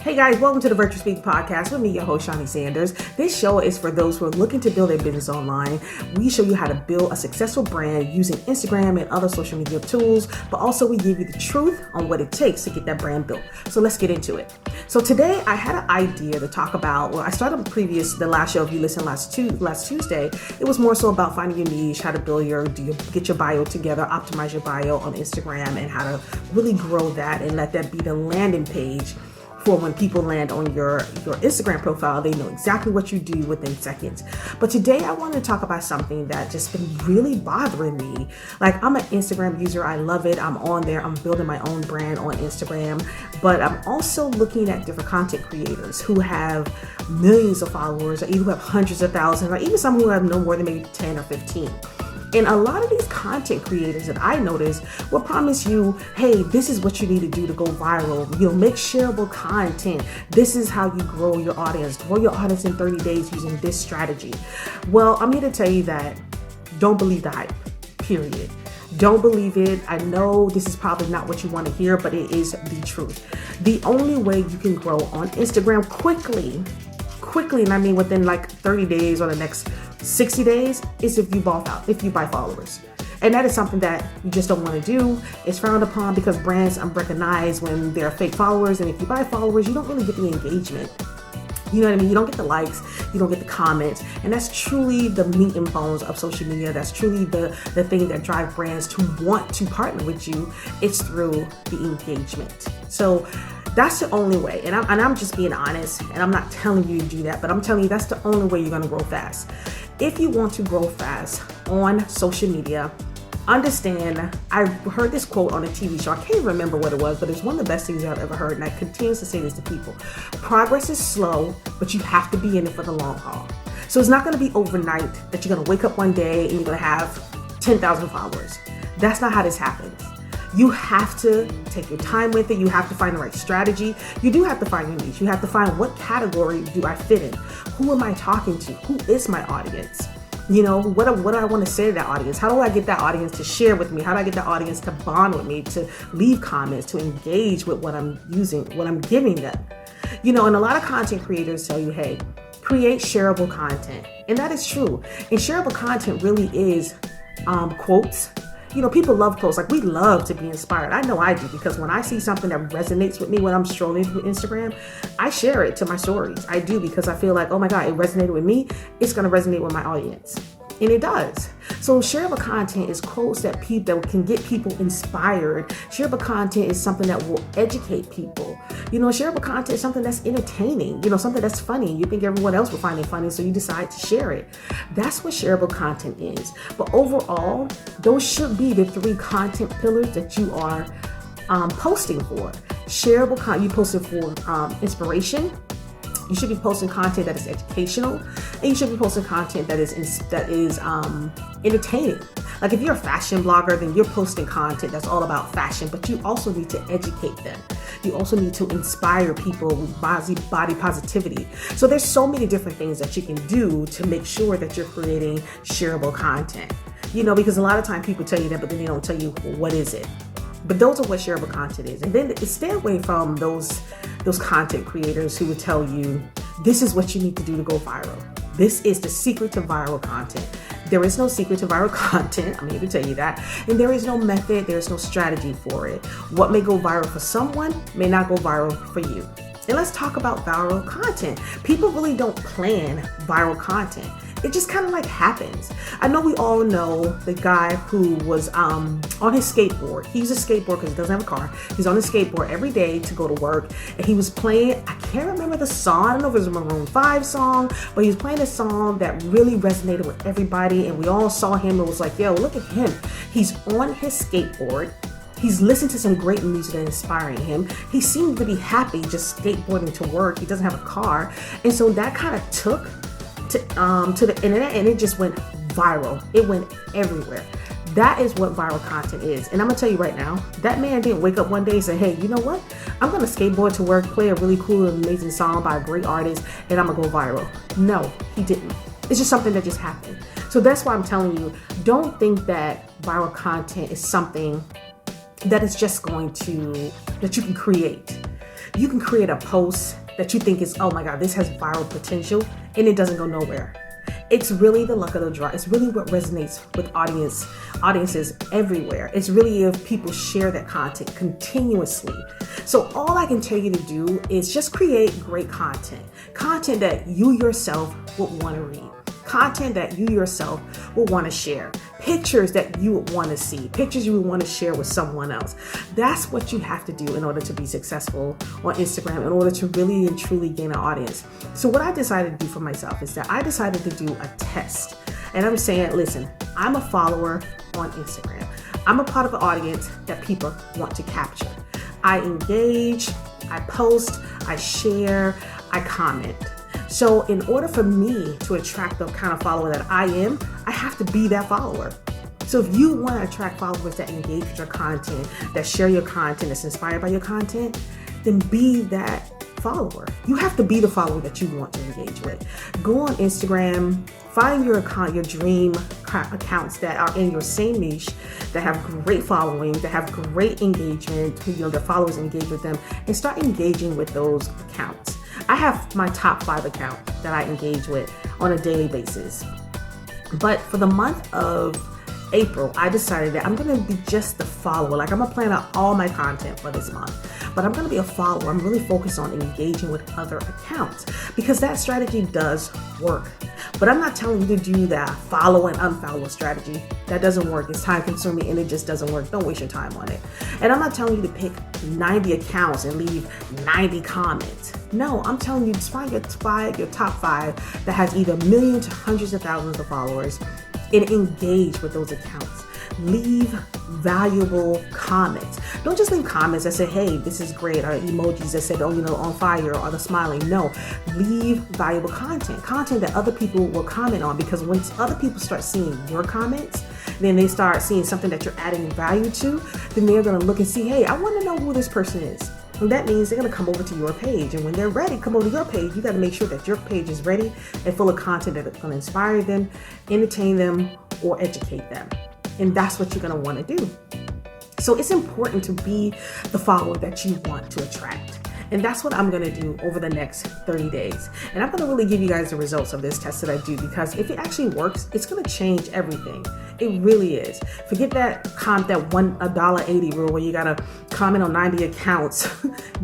Hey guys, welcome to the Virtual Speak Podcast with me, your host, Shani Sanders. This show is for those who are looking to build a business online. We show you how to build a successful brand using Instagram and other social media tools, but also we give you the truth on what it takes to get that brand built. So let's get into it. So today I had an idea to talk about, I started the last show, if you listened last Tuesday, it was more so about finding your niche, how to get your bio together, optimize your bio on Instagram, and how to really grow that and let that be the landing page for when people land on your Instagram profile, they know exactly what you do within seconds. But today I wanted to talk about something that just been really bothering me. Like, I'm an Instagram user. I love it. I'm on there. I'm building my own brand on Instagram, but I'm also looking at different content creators who have millions of followers, or even who have hundreds of thousands, or even some who have no more than maybe 10 or 15. And a lot of these content creators that I notice will promise you, hey, this is what you need to do to go viral. Make shareable content. This is how you grow your audience. Grow your audience in 30 days using this strategy. Well, I'm here to tell you that don't believe the hype, period. Don't believe it. I know this is probably not what you want to hear, but it is the truth. The only way you can grow on Instagram quickly, and I mean within like 30 days or the next 60 days, is if you buy followers. And that is something that you just don't want to do. It's frowned upon because brands recognize when they're fake followers. And if you buy followers, you don't really get the engagement. You know what I mean? You don't get the likes, you don't get the comments. And that's truly the meat and bones of social media. That's truly the thing that drives brands to want to partner with you. It's through the engagement. So that's the only way. And I'm just being honest, and I'm not telling you to do that, but I'm telling you that's the only way you're going to grow fast. If you want to grow fast on social media, understand, I heard this quote on a TV show. I can't remember what it was, but it's one of the best things I've ever heard. And I continue to say this to people. Progress is slow, but you have to be in it for the long haul. So it's not going to be overnight that you're going to wake up one day and you're going to have 10,000 followers. That's not how this happens. You have to take your time with it. You have to find the right strategy. You do have to find your niche. You have to find, what category do I fit in? Who am I talking to? Who is my audience? What do I want to say to that audience? How do I get that audience to share with me? How do I get that audience to bond with me, to leave comments, to engage with what I'm using, what I'm giving them? And a lot of content creators tell you, hey, create shareable content. And that is true. And shareable content really is quotes. People love quotes. Like, we love to be inspired. I know I do, because when I see something that resonates with me when I'm strolling through Instagram, I share it to my stories. I do, because I feel like, oh my God, it resonated with me. It's going to resonate with my audience. And it does. So shareable content is quotes that can get people inspired. Shareable content is something that will educate people. Shareable content is something that's entertaining, something that's funny. You think everyone else will find it funny, so you decide to share it. That's what shareable content is. But overall, those should be the three content pillars that you are posting for. Shareable content, you post it for inspiration. You should be posting content that is educational, and you should be posting content that is entertaining. Like, if you're a fashion blogger, then you're posting content that's all about fashion, but you also need to educate them. You also need to inspire people with body positivity. So there's so many different things that you can do to make sure that you're creating shareable content. Because a lot of times people tell you that, but then they don't tell you, well, what is it? But those are what shareable content is. And then stay away from those content creators who would tell you, this is what you need to do to go viral. This is the secret to viral content. There is no secret to viral content. I'm here to tell you that. And there is no method. There is no strategy for it. What may go viral for someone may not go viral for you. And let's talk about viral content. People really don't plan viral content. It just kind of like happens. I know we all know the guy who was on his skateboard. He uses a skateboard because he doesn't have a car. He's on his skateboard every day to go to work. And he was playing, I can't remember the song. I don't know if it was a Maroon 5 song, but he was playing a song that really resonated with everybody. And we all saw him and was like, yo, look at him. He's on his skateboard. He's listened to some great music that's inspiring him. He seemed to be happy just skateboarding to work. He doesn't have a car. And so that kind of took to the internet, and it just went viral. It went everywhere. That is what viral content is. And I'm gonna tell you right now, that man didn't wake up one day and say, hey, you know what? I'm gonna skateboard to work, play a really cool, amazing song by a great artist, and I'm gonna go viral. No, he didn't. It's just something that just happened. So that's why I'm telling you, don't think that viral content is something that is just that you can create. You can create a post that you think is, oh my God, this has viral potential, and it doesn't go nowhere. It's really the luck of the draw. It's really what resonates with audiences everywhere. It's really if people share that content continuously. So all I can tell you to do is just create great content that you yourself would want to read, content that you yourself will want to share, pictures that you would want to see, pictures you would want to share with someone else. That's what you have to do in order to be successful on Instagram, in order to really and truly gain an audience. So what I decided to do for myself is that I decided to do a test. And I'm saying, listen, I'm a follower on Instagram. I'm a part of an audience that people want to capture. I engage, I post, I share, I comment. So in order for me to attract the kind of follower that I am, I have to be that follower. So if you want to attract followers that engage with your content, that share your content, that's inspired by your content, then be that follower. You have to be the follower that you want to engage with. Go on Instagram, find your dream accounts that are in your same niche, that have great following, that have great engagement, the followers engage with them, and start engaging with those accounts. I have my top 5 accounts that I engage with on a daily basis. But for the month of April, I decided that I'm going to be just the follower. Like, I'm going to plan out all my content for this month, but I'm going to be a follower. I'm really focused on engaging with other accounts because that strategy does work. But I'm not telling you to do that follow and unfollow strategy. That doesn't work. It's time consuming and it just doesn't work. Don't waste your time on it. And I'm not telling you to pick 90 accounts and leave 90 comments. No, I'm telling you to find your top 5 that has either millions to hundreds of thousands of followers, and engage with those accounts. Leave valuable comments. Don't just leave comments that say, hey, this is great, or emojis that said, oh, on fire, or the smiling. No, leave valuable content that other people will comment on, because once other people start seeing your comments, then they start seeing something that you're adding value to, then they're gonna look and see, hey, I wanna know who this person is. And that means they're gonna come over to your page. And when they're ready, come over to your page. You gotta make sure that your page is ready and full of content that's gonna inspire them, entertain them, or educate them. And that's what you're gonna wanna do. So it's important to be the follower that you want to attract. And that's what I'm gonna do over the next 30 days. And I'm gonna really give you guys the results of this test that I do, because if it actually works, it's gonna change everything. It really is. Forget that $1.80 rule where you gotta comment on 90 accounts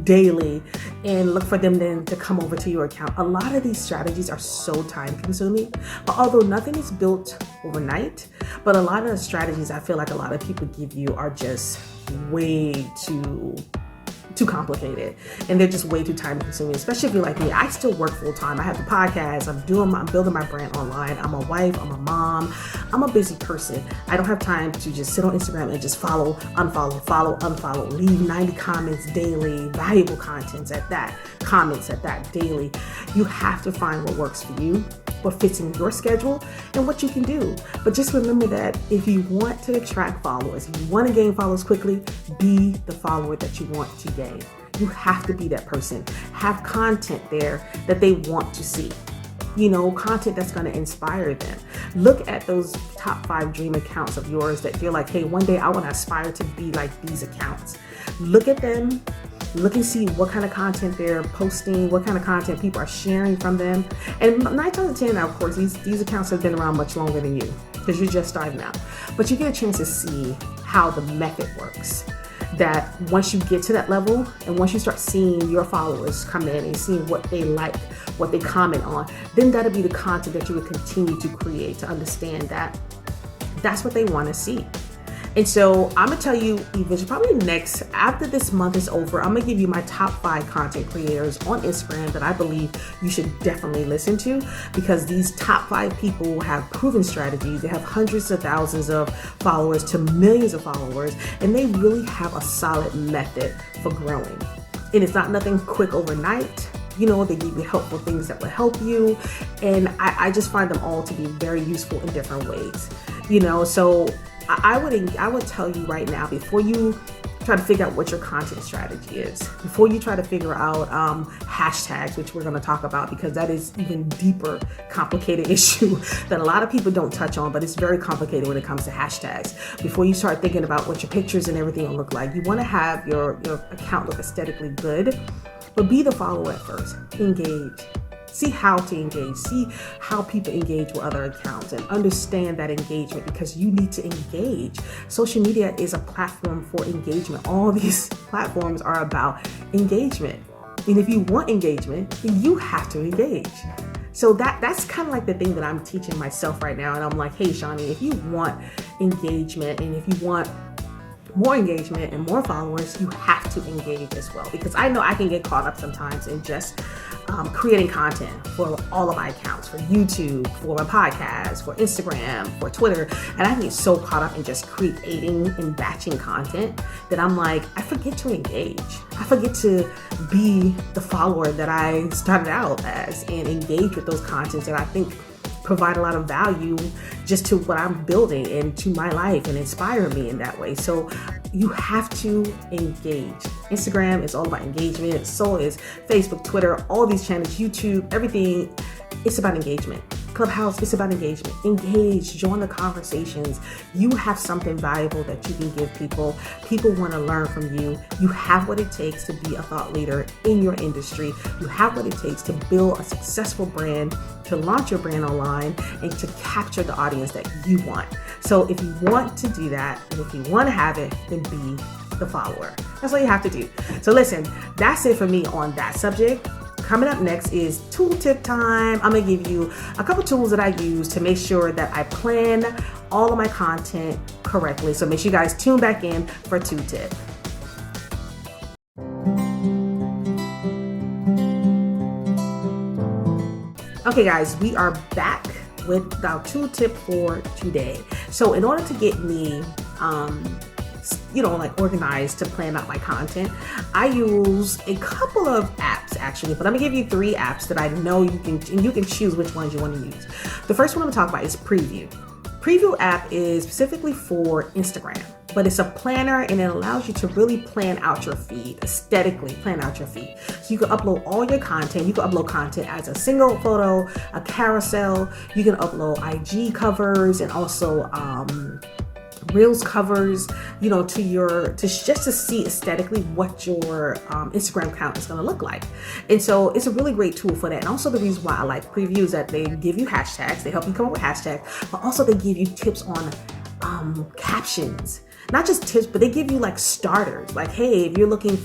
daily and look for them then to come over to your account. A lot of these strategies are so time consuming, but although nothing is built overnight, but a lot of the strategies I feel like a lot of people give you are just way too complicated, and they're just way too time consuming, especially if you're like me. I still work full time. I have the podcast, I'm building my brand online. I'm a wife, I'm a mom, I'm a busy person. I don't have time to just sit on Instagram and just follow, unfollow, leave 90 comments daily, valuable comments at that daily. You have to find what works for you, what fits in your schedule, and what you can do. But just remember that if you want to attract followers, if you want to gain followers quickly, be the follower that you want to gain. You have to be that person. Have content there that they want to see. Content that's going to inspire them. Look at those top 5 dream accounts of yours that you're like, hey, one day I want to aspire to be like these accounts. Look at them. Look and see what kind of content they're posting, what kind of content people are sharing from them. And 9 times out of 10, of course, these accounts have been around much longer than you, because you're just starting out. But you get a chance to see how the method works. That once you get to that level, and once you start seeing your followers come in and seeing what they like, what they comment on, then that'll be the content that you would continue to create, to understand that that's what they want to see. And so I'm gonna tell you eventually, probably after this month is over, I'm gonna give you my top 5 content creators on Instagram that I believe you should definitely listen to, because these top 5 people have proven strategies. They have hundreds of thousands of followers to millions of followers, and they really have a solid method for growing. And it's not nothing quick overnight. They give you helpful things that will help you. And I just find them all to be very useful in different ways. So I would tell you right now, before you try to figure out what your content strategy is, before you try to figure out hashtags, which we're going to talk about, because that is even deeper, complicated issue that a lot of people don't touch on, but it's very complicated when it comes to hashtags. Before you start thinking about what your pictures and everything will look like, you want to have your account look aesthetically good. But be the follower at first. Engage. See how to engage. See how people engage with other accounts and understand that engagement, because you need to engage. Social media is a platform for engagement. All these platforms are about engagement. And if you want engagement, then you have to engage. So that's kind of like the thing that I'm teaching myself right now. And I'm like, hey, Shawnee, if you want engagement and if you want more engagement and more followers, you have to engage as well. Because I know I can get caught up sometimes in just creating content for all of my accounts, for YouTube, for my podcast, for Instagram, for Twitter. And I can get so caught up in just creating and batching content that I'm like, I forget to engage. I forget to be the follower that I started out as and engage with those contents that I think provide a lot of value just to what I'm building and to my life and inspire me in that way. So you have to engage. Instagram is all about engagement. So is Facebook, Twitter, all these channels, YouTube, everything. It's about engagement. Clubhouse, it's about engagement. Engage, join the conversations. You have something valuable that you can give people. People want to learn from you. You have what it takes to be a thought leader in your industry. You have what it takes to build a successful brand, to launch your brand online, and to capture the audience that you want. So if you want to do that, and if you want to have it, then be the follower. That's all you have to do. So listen, that's it for me on that subject. Coming up next is tool tip time. I'm gonna give you a couple tools that I use to make sure that I plan all of my content correctly. So make sure you guys tune back in for tool tip. Okay guys, we are back with our tool tip for today. So in order to get me organized to plan out my content, I use a couple of apps actually, but I'm gonna give you 3 apps that I know you can choose which ones you want to use. The first one I'm gonna talk about is Preview. Preview app is specifically for Instagram, but it's a planner and it allows you to really plan out your feed, aesthetically plan out your feed. So you can upload all your content. You can upload content as a single photo, a carousel. You can upload IG covers and also Reels covers, just to see aesthetically what your Instagram account is going to look like. And so it's a really great tool for that. And also the reason why I like Preview is that they give you hashtags, they help you come up with hashtags, but also they give you tips on captions. Not just tips, but they give you like starters. Like, hey, if you're looking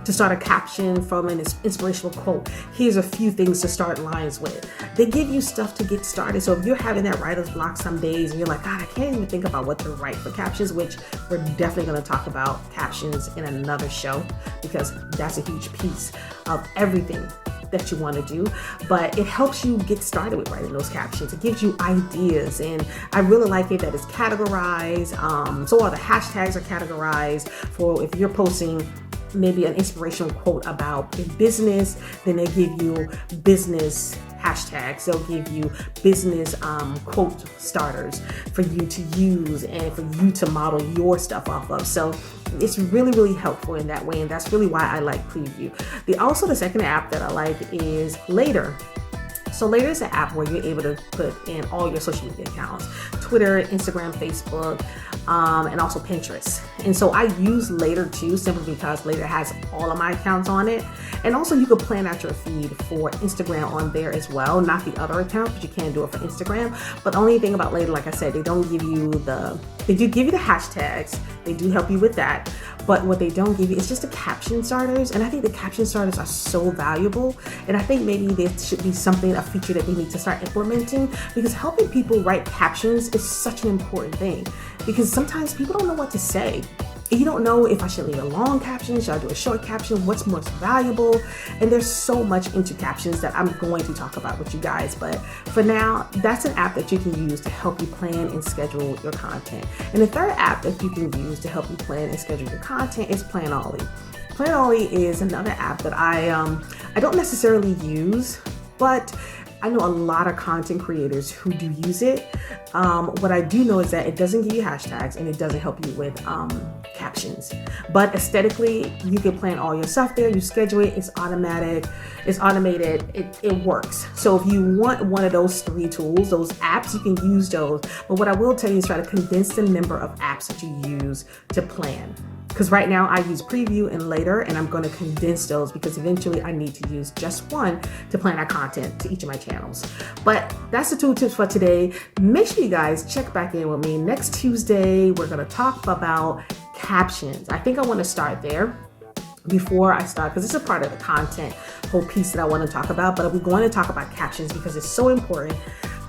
to start a caption from an inspirational quote, here's a few things to start lines with. They give you stuff to get started. So if you're having that writer's block some days and you're like, God, I can't even think about what to write for captions, which we're definitely going to talk about captions in another show, because that's a huge piece of everything that you want to do, but it helps you get started with writing those captions. It gives you ideas, and I really like it that it's categorized. So all the hashtags are categorized for if you're posting maybe an inspirational quote about a business, then they give you business hashtags. They'll give you business quote starters for you to use and for you to model your stuff off of. So it's really, really helpful in that way. And that's really why I like Preview. The second app that I like is Later. So Later is an app where you're able to put in all your social media accounts, Twitter, Instagram, Facebook, and also Pinterest. And so I use Later too, simply because Later has all of my accounts on it. And also you can plan out your feed for Instagram on there as well, not the other account, but you can do it for Instagram. But the only thing about Later, like I said, they do give you the hashtags. They do help you with that. But what they don't give you is just the caption starters. And I think the caption starters are so valuable. And I think maybe there should be a feature that they need to start implementing, because helping people write captions is such an important thing, because sometimes people don't know what to say. You don't know if I should leave a long caption, should I do a short caption, what's most valuable? And there's so much into captions that I'm going to talk about with you guys. But for now, that's an app that you can use to help you plan and schedule your content. And the third app that you can use to help you plan and schedule your content is Planoly. Planoly is another app that I don't necessarily use, but I know a lot of content creators who do use it. What I do know is that it doesn't give you hashtags and it doesn't help you with captions. But aesthetically, you can plan all your stuff there. You schedule it. It's automatic. It's automated. It works. So if you want one of those 3 tools, those apps, you can use those. But what I will tell you is try to condense the number of apps that you use to plan. Because right now I use preview and later, and I'm going to condense those because eventually I need to use just one to plan out content to each of my channels. But that's the tooltips for today. Make sure you guys check back in with me next Tuesday. We're going to talk about captions. I think I want to start there before I start, because it's a part of the content whole piece that I want to talk about. But we're going to talk about captions because it's so important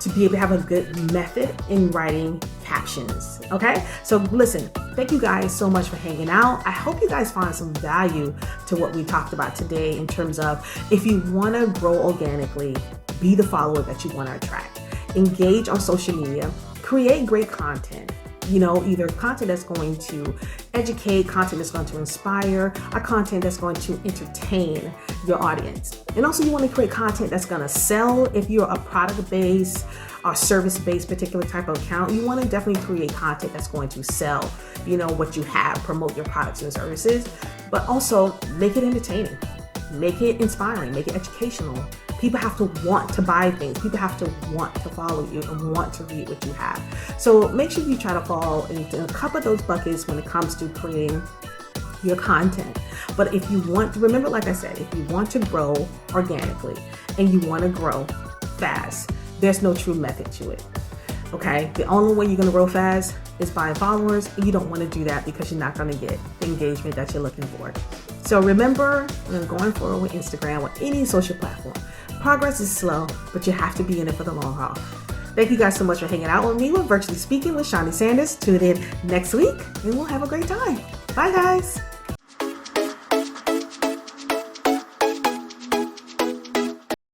to be able to have a good method in writing captions. Okay, so listen, thank you guys so much for hanging out. I hope you guys find some value to what we talked about today in terms of, if you want to grow organically, be the follower that you want to attract. Engage on social media, create great content. Either content that's going to educate, content that's going to inspire, or content that's going to entertain your audience. And also you want to create content that's going to sell. If you're a product-based or service-based particular type of account, you want to definitely create content that's going to sell, what you have, promote your products and services, but also make it entertaining, make it inspiring, make it educational. People have to want to buy things. People have to want to follow you and want to read what you have. So make sure you try to fall into a couple of those buckets when it comes to creating your content. But if you want to, remember, like I said, if you want to grow organically and you want to grow fast, there's no true method to it. Okay, the only way you're going to grow fast is buying followers, and you don't want to do that because you're not going to get the engagement that you're looking for. So remember, when going forward with Instagram or any social platform, progress is slow, but you have to be in it for the long haul. Thank you guys so much for hanging out with me with Virtually Speaking with Shani Sanders. Tune in next week and we'll have a great time. Bye guys.